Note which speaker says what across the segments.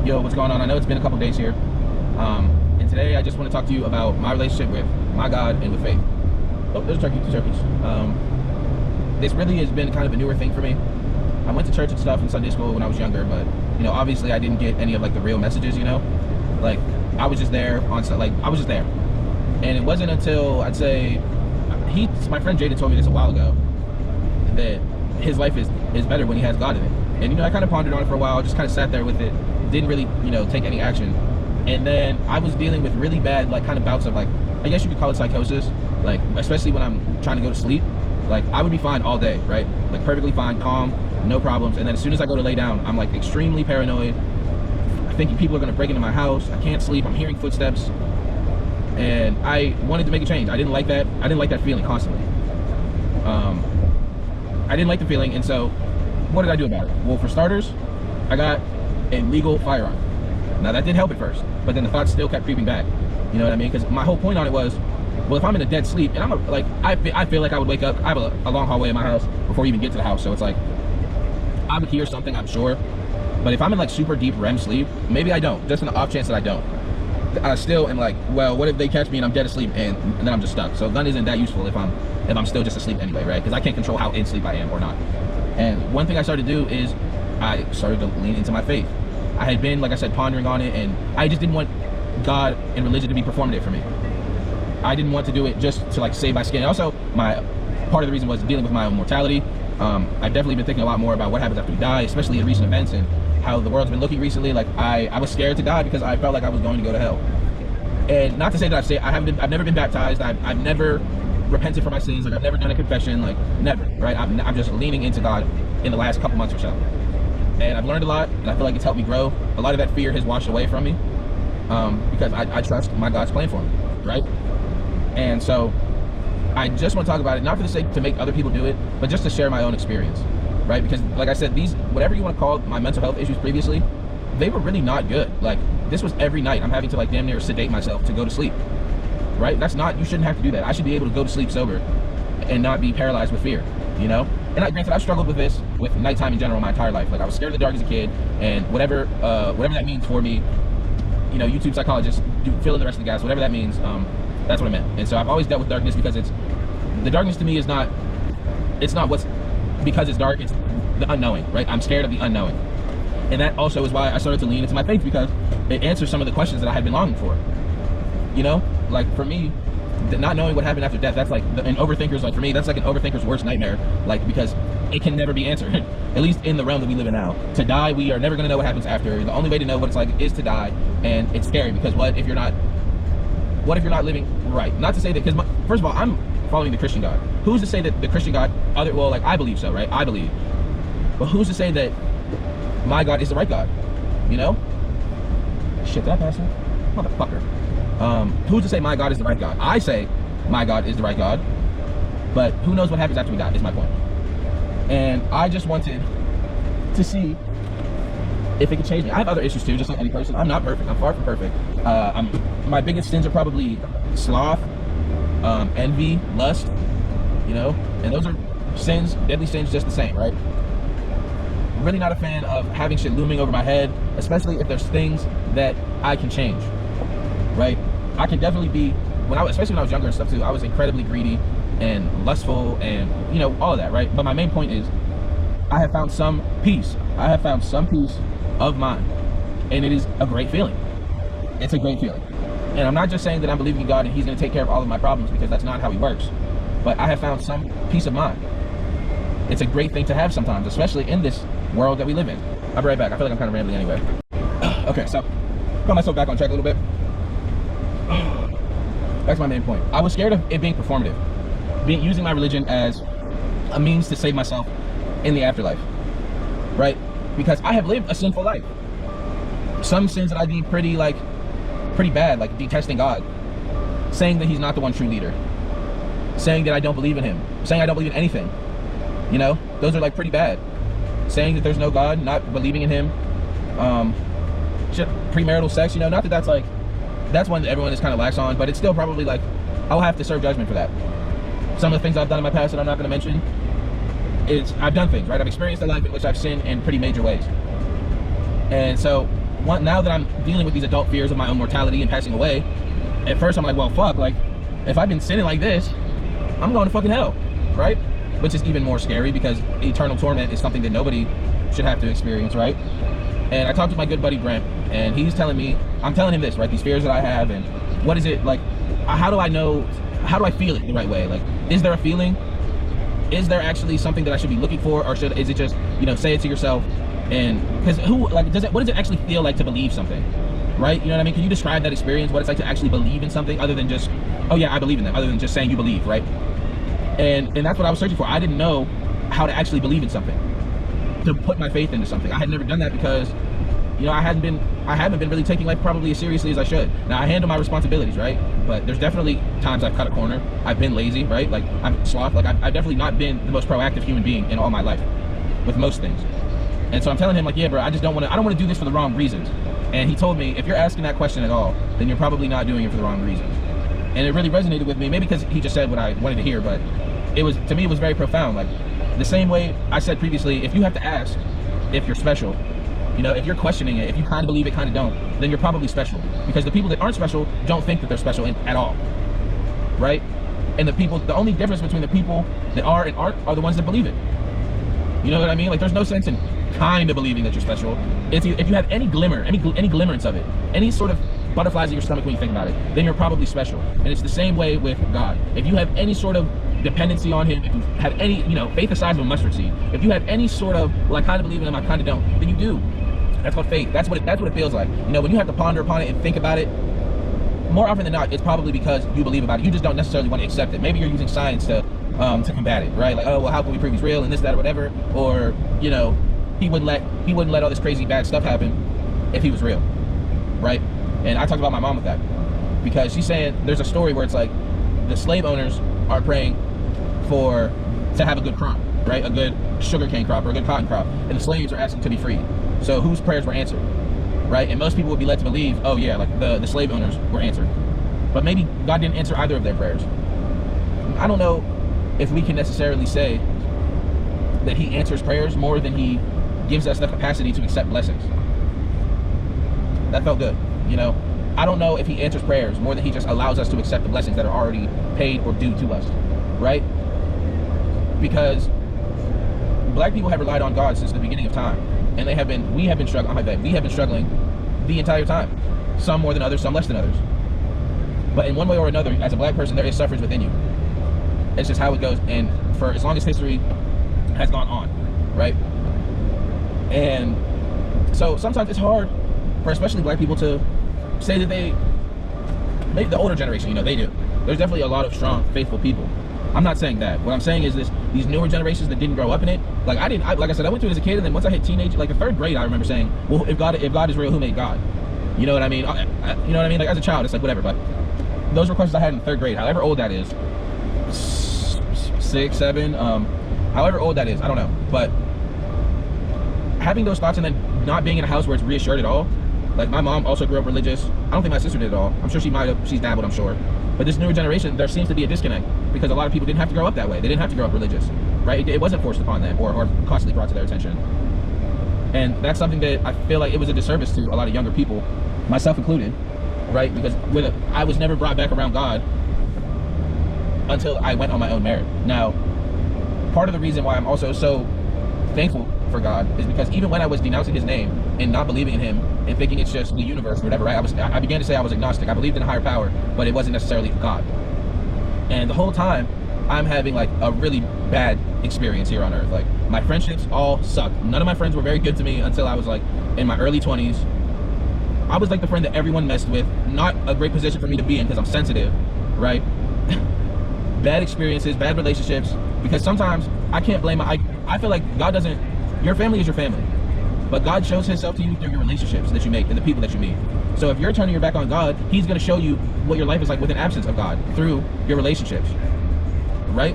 Speaker 1: Yo, what's going on? I know it's been a couple days here, and today I just want to talk to you about my relationship with my God and with faith. Oh, there's a turkey, two turkeys. This really has been kind of a newer thing for me. I went to church and stuff in Sunday school when I was younger, but you know, obviously I didn't get any of like the real messages. You know, like I was just there on I was just there, and it wasn't until I'd say my friend Jaden told me this a while ago that his life is better when he has God in it. And you know, I kind of pondered on it for a while, just kind of sat there with it, didn't really, you know, take any action. And then I was dealing with really bad, like, kind of bouts of, like, I guess you could call it psychosis, like, especially when I'm trying to go to sleep. Like, I would be fine all day, right? Like, perfectly fine, calm, no problems. And then as soon as I go to lay down, I'm, like, extremely paranoid, thinking people are going to break into my house. I can't sleep. I'm hearing footsteps. And I wanted to make a change. I didn't like that. I didn't like that feeling constantly. I didn't like the feeling, and so what did I do about it? Well, for starters, I got a legal firearm. Now that did help at first, but then the thoughts still kept creeping back. You know what I mean? Because my whole point on it was, well, if I'm in a dead sleep, and I feel like I would wake up. I have a long hallway in my house before you even get to the house, so it's like I would hear something, I'm sure. But if I'm in like super deep REM sleep, maybe I don't. Just an off chance that I don't. I still am like, well, what if they catch me and I'm dead asleep and then I'm just stuck? So a gun isn't that useful if I'm still just asleep anyway, right? Because I can't control how in sleep I am or not. And one thing I started to do is I started to lean into my faith. I had been, like I said, pondering on it, and I just didn't want God and religion to be performative for me. I didn't want to do it just to like save my skin. Also, part of the reason was dealing with my own mortality. I've definitely been thinking a lot more about what happens after we die, especially in recent events and how the world's been looking recently. Like I was scared to die because I felt like I was going to go to hell. And not to say that I've never been baptized. I've never repented for my sins. Like I've never done a confession. Like never, right? I'm just leaning into God in the last couple months or so. And I've learned a lot, and I feel like it's helped me grow. A lot of that fear has washed away from me because I trust my God's plan for me, right? And so I just want to talk about it, not for the sake to make other people do it, but just to share my own experience, right? Because like I said, these, whatever you want to call my mental health issues previously, they were really not good. Like this was every night I'm having to like damn near sedate myself to go to sleep, right? You shouldn't have to do that. I should be able to go to sleep sober and not be paralyzed with fear, you know? And granted, I've struggled with this with nighttime in general my entire life. Like I was scared of the dark as a kid, and whatever that means for me, you know, YouTube psychologist, fill in the rest of the gas, whatever that means, that's what I meant. And so I've always dealt with darkness because the darkness to me is not, because it's dark, it's the unknowing, right? I'm scared of the unknowing. And that also is why I started to lean into my faith, because it answers some of the questions that I had been longing for. You know, like for me, not knowing what happened after death, that's like, an overthinker's, like for me, that's like an overthinker's worst nightmare, like because it can never be answered, at least in the realm that we live in now. To die, we are never going to know what happens after. The only way to know what it's like is to die, and it's scary because what if you're not living right? Not to say that, because first of all, I'm following the Christian God. Who's to say that the Christian God, I believe so, right? I believe. But who's to say that my God is the right God? You know? Shit, did I pass him? Motherfucker. Who's to say my God is the right God? I say my God is the right God, but who knows what happens after we die is my point. And I just wanted to see if it could change me. I have other issues too, just like any person. I'm not perfect. I'm far from perfect. My biggest sins are probably sloth, envy, lust, you know, and those are sins, deadly sins, just the same, right? I'm really not a fan of having shit looming over my head, especially if there's things that I can change, right? I can definitely be, especially when I was younger and stuff too, I was incredibly greedy and lustful and, you know, all of that, right? But my main point is, I have found some peace. I have found some peace of mind, and it is a great feeling. It's a great feeling. And I'm not just saying that I'm believing in God and he's going to take care of all of my problems, because that's not how he works. But I have found some peace of mind. It's a great thing to have sometimes, especially in this world that we live in. I'll be right back. I feel like I'm kind of rambling anyway. Okay, so got myself back on track a little bit. That's my main point. I was scared of it being performative, using my religion as a means to save myself in the afterlife, right? Because I have lived a sinful life. Some sins that I deem pretty bad, like detesting God, saying that he's not the one true leader, saying that I don't believe in him, saying I don't believe in anything, you know, those are like pretty bad. Saying that there's no God, not believing in him, premarital sex, you know, not that that's one that everyone is kind of lax on, but it's still probably like, I'll have to serve judgment for that. Some of the things I've done in my past that I'm not going to mention, I've done things, right? I've experienced a life in which I've sinned in pretty major ways. And so now that I'm dealing with these adult fears of my own mortality and passing away, at first I'm like, well, fuck, like, if I've been sinning like this, I'm going to fucking hell, right? Which is even more scary because eternal torment is something that nobody should have to experience, right? And I talked to my good buddy Brent, and he's telling me, I'm telling him this, right? These fears that I have, and what is it, like, how do I know, how do I feel it the right way? Like, is there a feeling? Is there actually something that I should be looking for, or is it just, you know, say it to yourself? And because what does it actually feel like to believe something, right? You know what I mean? Can you describe that experience, what it's like to actually believe in something, other than just, oh yeah, I believe in that, other than just saying you believe, right? And that's what I was searching for. I didn't know how to actually believe in something, to put my faith into something. I had never done that because, you know, I haven't been really taking life probably as seriously as I should. Now I handle my responsibilities, right? But there's definitely times I've cut a corner. I've been lazy, right? Like I'm sloth. Like I've definitely not been the most proactive human being in all my life with most things. And so I'm telling him, like, yeah, bro, I don't want to do this for the wrong reasons. And he told me, if you're asking that question at all, then you're probably not doing it for the wrong reasons. And it really resonated with me, maybe because he just said what I wanted to hear, but to me it was very profound. Like the same way I said previously, if you have to ask if you're special, you know, if you're questioning it, if you kind of believe it, kind of don't, then you're probably special. Because the people that aren't special don't think that they're special at all, right? And the only difference between the people that are and aren't are the ones that believe it. You know what I mean? Like there's no sense in kind of believing that you're special. If you have any glimmer, any glimmerance of it, any sort of butterflies in your stomach when you think about it, then you're probably special. And it's the same way with God. If you have any sort of dependency on him, if you have any, you know, faith the size of a mustard seed, if you have any sort of, well, I kind of believe in him, I kind of don't, then you do. That's called faith. That's what it feels like. You know, when you have to ponder upon it and think about it, more often than not, it's probably because you believe about it. You just don't necessarily want to accept it. Maybe you're using science to combat it, right? Like, oh, well, how can we prove he's real and this, that, or whatever? Or, you know, he wouldn't let all this crazy bad stuff happen if he was real, right? And I talked about my mom with that because she's saying there's a story where it's like the slave owners are praying to have a good crop, right? A good sugarcane crop or a good cotton crop, and the slaves are asking to be freed. So whose prayers were answered, right? And most people would be led to believe, oh yeah, like the slave owners were answered, but maybe God didn't answer either of their prayers. I don't know if we can necessarily say that he answers prayers more than he gives us the capacity to accept blessings. That felt good, you know? I don't know if he answers prayers more than he just allows us to accept the blessings that are already paid or due to us, right? Because black people have relied on God since the beginning of time, and we have been struggling the entire time. Some more than others, some less than others. But in one way or another, as a black person, there is suffrage within you. It's just how it goes, and for as long as history has gone on, right? And so sometimes it's hard for especially black people to say that maybe the older generation, you know, they do. There's definitely a lot of strong, faithful people. I'm not saying that. What I'm saying is these newer generations that didn't grow up in it, like like I said, I went through it as a kid, and then once I hit teenage, like the third grade, I remember saying, well, if God is real, who made God? You know what I mean? You know what I mean? Like as a child, it's like whatever, but those were questions I had in third grade, however old that is. 6, 7, however old that is, I don't know. But having those thoughts and then not being in a house where it's reassured at all. Like my mom also grew up religious. I don't think my sister did at all. I'm sure she's dabbled, I'm sure. But this newer generation, there seems to be a disconnect because a lot of people didn't have to grow up that way. They didn't have to grow up religious, right? It wasn't forced upon them or constantly brought to their attention. And that's something that I feel like it was a disservice to a lot of younger people, myself included, right? Because I was never brought back around God until I went on my own merit. Now, part of the reason why I'm also so thankful for God is because even when I was denouncing his name and not believing in him and thinking it's just the universe or whatever, right? I began to say I was agnostic. I believed in a higher power, but it wasn't necessarily God. And the whole time I'm having like a really bad experience here on earth. Like my friendships all suck. None of my friends were very good to me until I was like in my early 20s. I was like the friend that everyone messed with. Not a great position for me to be in because I'm sensitive, right? Bad experiences, bad relationships, because sometimes I can't blame I feel like God doesn't, your family is your family, but God shows himself to you through your relationships that you make and the people that you meet. So if you're turning your back on God, he's going to show you what your life is like with an absence of God through your relationships, right?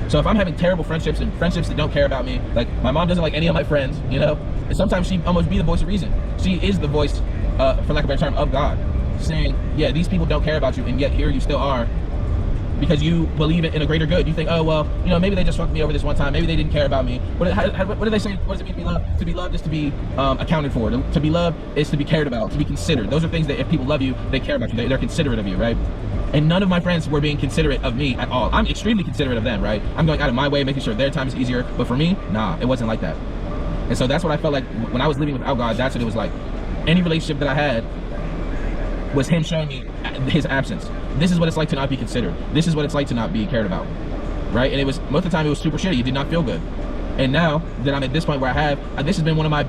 Speaker 1: So if I'm having terrible friendships and friendships that don't care about me, like my mom doesn't like any of my friends, you know, and sometimes she almost be the voice of reason. She is the voice, for lack of a better term, of God, saying, yeah, these people don't care about you, and yet here you still are, because you believe in a greater good. You think, oh, well, you know, maybe they just fucked me over this one time. Maybe they didn't care about me. What do they say? What does it mean to be loved? To be loved is to be accounted for. To be loved is to be cared about, to be considered. Those are things that if people love you, they care about you. They're considerate of you, right? And none of my friends were being considerate of me at all. I'm extremely considerate of them, right? I'm going out of my way, making sure their time is easier. But for me, nah, it wasn't like that. And so that's what I felt like when I was living without God. That's what it was like. Any relationship that I had was him showing me his absence. This is what it's like to not be considered. This is what it's like to not be cared about, right? And it was, most of the time, it was super shitty. It did not feel good. And now that I'm at this point where this has been one of my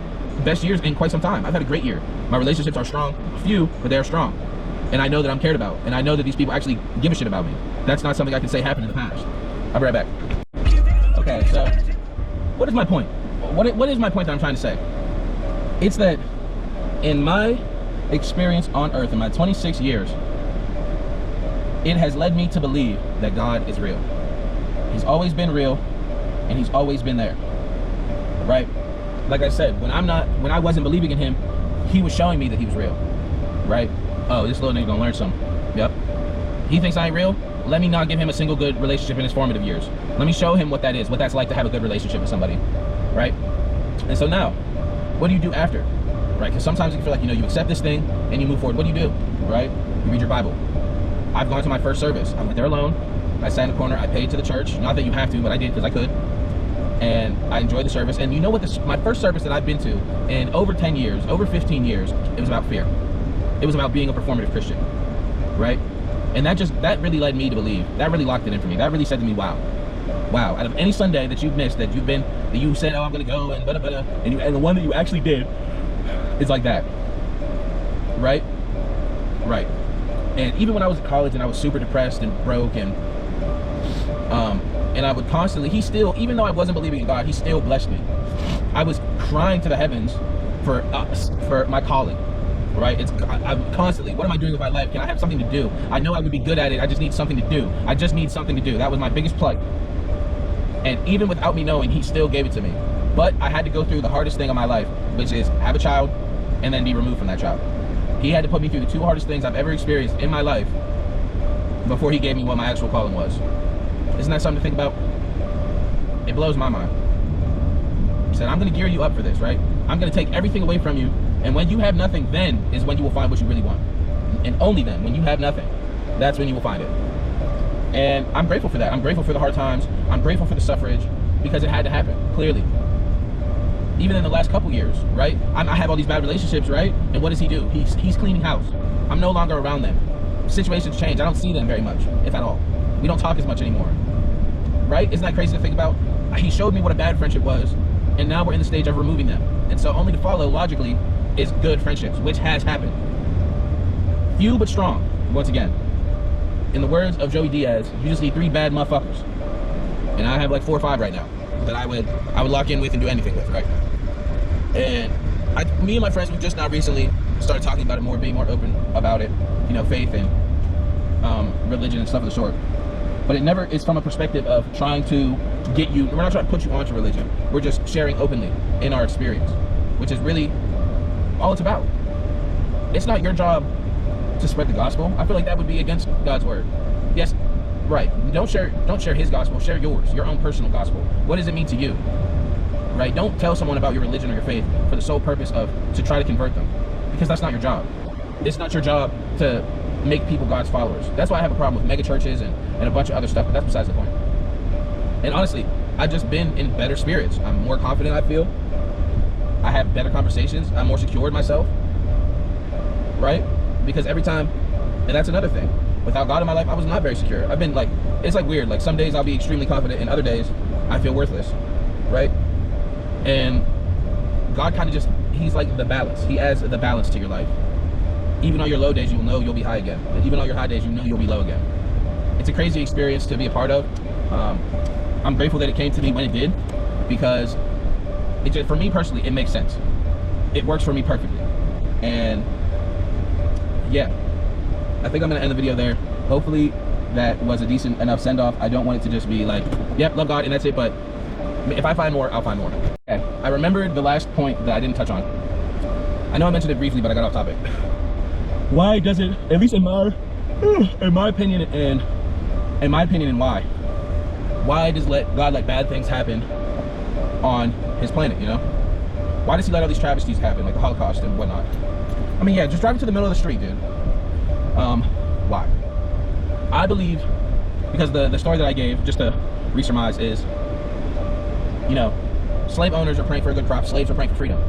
Speaker 1: best years in quite some time. I've had a great year. My relationships are strong, few, but they're strong. And I know that I'm cared about. And I know that these people actually give a shit about me. That's not something I can say happened in the past. I'll be right back. Okay, so what is my point? What is my point that I'm trying to say? It's that in my experience on earth, in my 26 years, it has led me to believe that God is real. He's always been real, and he's always been there, right? Like I said, when I wasn't believing in him, he was showing me that he was real, right? Oh, this little nigga gonna learn something. Yep. He thinks I ain't real? Let me not give him a single good relationship in his formative years. Let me show him what that is, what that's like to have a good relationship with somebody, right? And so now, what do you do after, right? Because sometimes you feel like, you know, you accept this thing and you move forward. What do you do, right? You read your Bible. I've gone to my first service. I went there alone. I sat in the corner. I paid to the church. Not that you have to, but I did because I could. And I enjoyed the service. And you know what? My first service that I've been to in over 10 years, over 15 years, it was about fear. It was about being a performative Christian, right? And that really led me to believe. That really locked it in for me. That really said to me, wow, out of any Sunday that you've missed, that you said, oh, I'm gonna go and and the one that you actually did is like that, right? Right. And even when I was in college and I was super depressed and broke and I would constantly, even though I wasn't believing in God, he still blessed me. I was crying to the heavens for my calling, right? I'm constantly, what am I doing with my life? Can I have something to do? I know I would be good at it. I just need something to do. I just need something to do. That was my biggest plight. And even without me knowing, he still gave it to me. But I had to go through the hardest thing of my life, which is have a child and then be removed from that child. He had to put me through the two hardest things I've ever experienced in my life before he gave me what my actual calling was. Isn't that something to think about? It blows my mind. He said, I'm gonna gear you up for this, right? I'm gonna take everything away from you, and when you have nothing, then is when you will find what you really want. And only then, when you have nothing, that's when you will find it. And I'm grateful for that. I'm grateful for the hard times. I'm grateful for the suffrage, because it had to happen, clearly. Even in the last couple years, right? I have all these bad relationships, right? And what does he do? He's cleaning house. I'm no longer around them. Situations change. I don't see them very much, if at all. We don't talk as much anymore, right? Isn't that crazy to think about? He showed me what a bad friendship was, and now we're in the stage of removing them. And so only to follow, logically, is good friendships, which has happened. Few but strong, once again. In the words of Joey Diaz, you just need 3 bad motherfuckers. And I have like 4 or 5 right now that I would lock in with and do anything with, right? And me and my friends, we just now recently started talking about it more, being more open about it, you know, faith and religion and stuff of the sort. But it never is from a perspective of trying to get you, we're not trying to put you onto religion. We're just sharing openly in our experience, which is really all it's about. It's not your job to spread the gospel. I feel like that would be against God's word. Yes, right. Don't share his gospel, share yours, your own personal gospel. What does it mean to you? Right? Don't tell someone about your religion or your faith for the sole purpose to try to convert them, because that's not your job. It's not your job to make people God's followers. That's why I have a problem with mega churches and a bunch of other stuff, but that's besides the point. And honestly, I've just been in better spirits. I'm more confident, I feel. I have better conversations. I'm more secure in myself, right? Because every time, and that's another thing, without God in my life, I was not very secure. I've been like, it's like weird. Like some days I'll be extremely confident, and other days I feel worthless, right? And God kind of just, he's like the balance. He adds the balance to your life. Even on your low days, you'll know you'll be high again. And even on your high days, you know you'll be low again. It's a crazy experience to be a part of. I'm grateful that it came to me when it did, because it just, for me personally, it makes sense. It works for me perfectly. And yeah, I think I'm gonna end the video there. Hopefully that was a decent enough send-off. I don't want it to just be like, yep, love God and that's it, but if I find more, I'll find more. Okay. I remembered the last point that I didn't touch on. I know I mentioned it briefly, but I got off topic. Why does it, at least in my opinion, and in my opinion, and why. Why does God let bad things happen on his planet, you know? Why does he let all these travesties happen, like the Holocaust and whatnot? I mean, yeah, just driving to the middle of the street, dude. Why? I believe, because the story that I gave, just to resurmise, is, you know, slave owners are praying for a good crop, slaves are praying for freedom.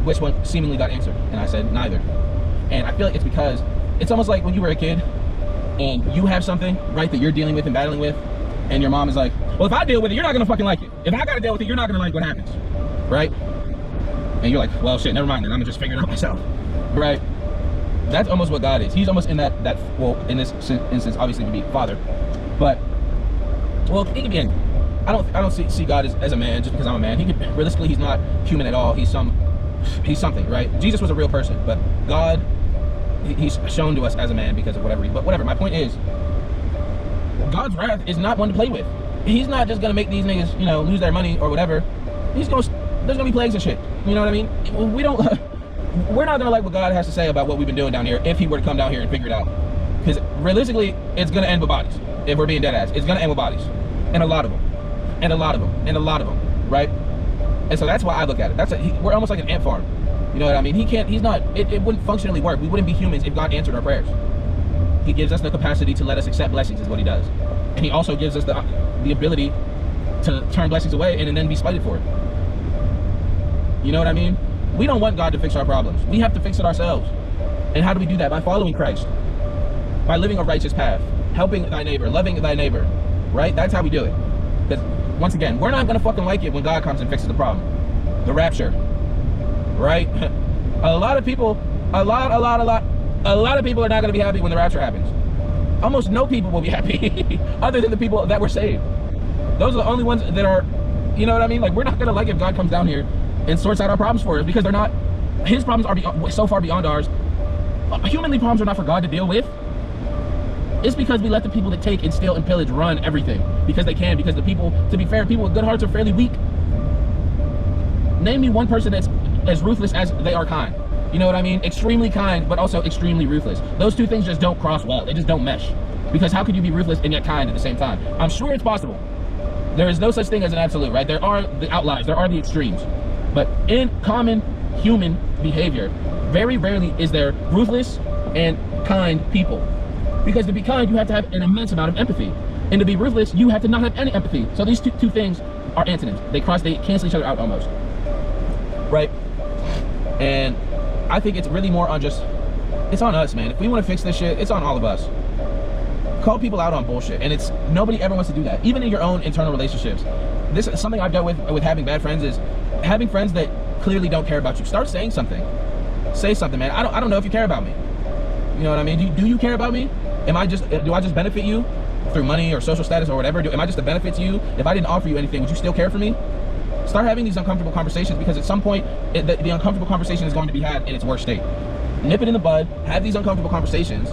Speaker 1: Which one seemingly got answered? And I said, neither. And I feel like it's because, it's almost like when you were a kid, and you have something, right, that you're dealing with and battling with, and your mom is like, well, if I deal with it, you're not gonna fucking like it. If I gotta deal with it, you're not gonna like what happens, right? And you're like, well, shit, never mind, then I'm gonna just figure it out myself, right? That's almost what God is. He's almost in that well, in this instance, obviously, would be father, but, well, he can be anything. I don't see God as a man just because I'm a man. He could, realistically, he's not human at all. He's something, right? Jesus was a real person, but God, he's shown to us as a man because of whatever reason. But whatever, my point is, God's wrath is not one to play with. He's not just gonna make these niggas, you know, lose their money or whatever. There's gonna be plagues and shit. You know what I mean? We're not gonna like what God has to say about what we've been doing down here if he were to come down here and figure it out. Because realistically, it's gonna end with bodies. If we're being dead ass, it's gonna end with bodies. And a lot of them. And a lot of them. And a lot of them. Right? And so that's why I look at it. We're almost like an ant farm. You know what I mean? It wouldn't functionally work. We wouldn't be humans if God answered our prayers. He gives us the capacity to let us accept blessings is what he does. And he also gives us the ability to turn blessings away and then be spited for it. You know what I mean? We don't want God to fix our problems. We have to fix it ourselves. And how do we do that? By following Christ. By living a righteous path. Helping thy neighbor. Loving thy neighbor. Right? That's how we do it. Because, once again, we're not going to fucking like it when God comes and fixes the problem. The rapture. Right? A lot of people are not going to be happy when the rapture happens. Almost no people will be happy other than the people that were saved. Those are the only ones that are, you know what I mean? Like, we're not going to like if God comes down here and sorts out our problems for us, because they're not, his problems are so far beyond ours. Humanly, problems are not for God to deal with. It's because we let the people that take and steal and pillage run everything because they can, because the people, to be fair, people with good hearts are fairly weak. Name me one person that's as ruthless as they are kind. You know what I mean? Extremely kind, but also extremely ruthless. Those two things just don't cross well. They just don't mesh. Because how could you be ruthless and yet kind at the same time? I'm sure it's possible. There is no such thing as an absolute, right? There are the outliers, there are the extremes. But in common human behavior, very rarely is there ruthless and kind people. Because to be kind, you have to have an immense amount of empathy. And to be ruthless, you have to not have any empathy. So these two things are antonyms. They cancel each other out almost. Right? And I think it's really more on it's on us, man. If we want to fix this shit, it's on all of us. Call people out on bullshit. And nobody ever wants to do that. Even in your own internal relationships. This is something I've dealt with having bad friends, is having friends that clearly don't care about you. Start saying something. Say something, man. I don't know if you care about me. You know what I mean? Do you care about me? Do I just benefit you through money or social status or whatever? Am I just a benefit to you? If I didn't offer you anything, would you still care for me? Start having these uncomfortable conversations, because at some point, the uncomfortable conversation is going to be had in its worst state. Nip it in the bud, have these uncomfortable conversations,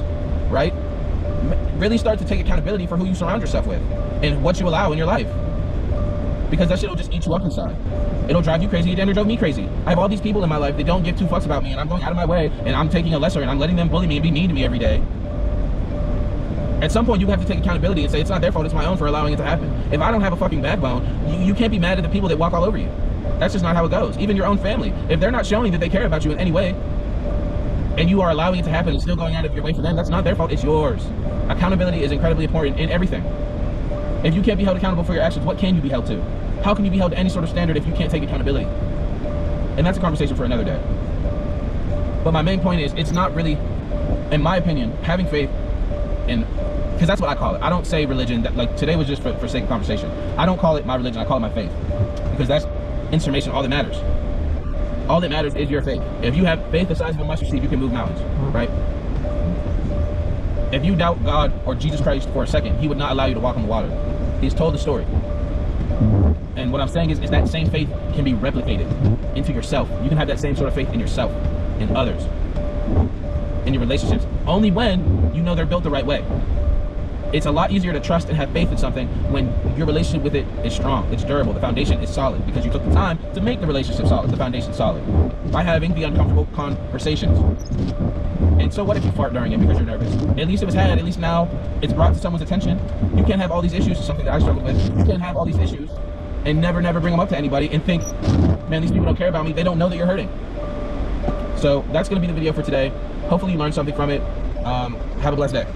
Speaker 1: right? Really start to take accountability for who you surround yourself with and what you allow in your life. Because that shit will just eat you up inside. It'll drive you crazy. It ended drove me crazy. I have all these people in my life that don't give two fucks about me, and I'm going out of my way, and I'm taking a lesser, and I'm letting them bully me and be mean to me every day. At some point, you have to take accountability and say, it's not their fault, it's my own for allowing it to happen. If I don't have a fucking backbone, you can't be mad at the people that walk all over you. That's just not how it goes. Even your own family. If they're not showing that they care about you in any way, and you are allowing it to happen and still going out of your way for them, that's not their fault, it's yours. Accountability is incredibly important in everything. If you can't be held accountable for your actions, what can you be held to? How can you be held to any sort of standard if you can't take accountability? And that's a conversation for another day. But my main point is, it's not really, in my opinion, having faith in, because that's what I call it. I don't say religion, like today was just for sake of conversation. I don't call it my religion, I call it my faith. Because that's information, all that matters. All that matters is your faith. If you have faith the size of a mustard seed, you can move mountains, right? If you doubt God or Jesus Christ for a second, he would not allow you to walk on the water. He's told the story. And what I'm saying is that same faith can be replicated into yourself. You can have that same sort of faith in yourself, in others, in your relationships, only when you know they're built the right way. It's a lot easier to trust and have faith in something when your relationship with it is strong, it's durable, the foundation is solid, because you took the time to make the relationship solid, the foundation solid, by having the uncomfortable conversations. And so what if you fart during it because you're nervous? At least it was had. At least now it's brought to someone's attention. You can't have all these issues. It's something that I struggled with. You can't have all these issues and never bring them up to anybody and think, man, these people don't care about me. They don't know that you're hurting. So that's going to be the video for today. Hopefully you learned something from it. Have a blessed day.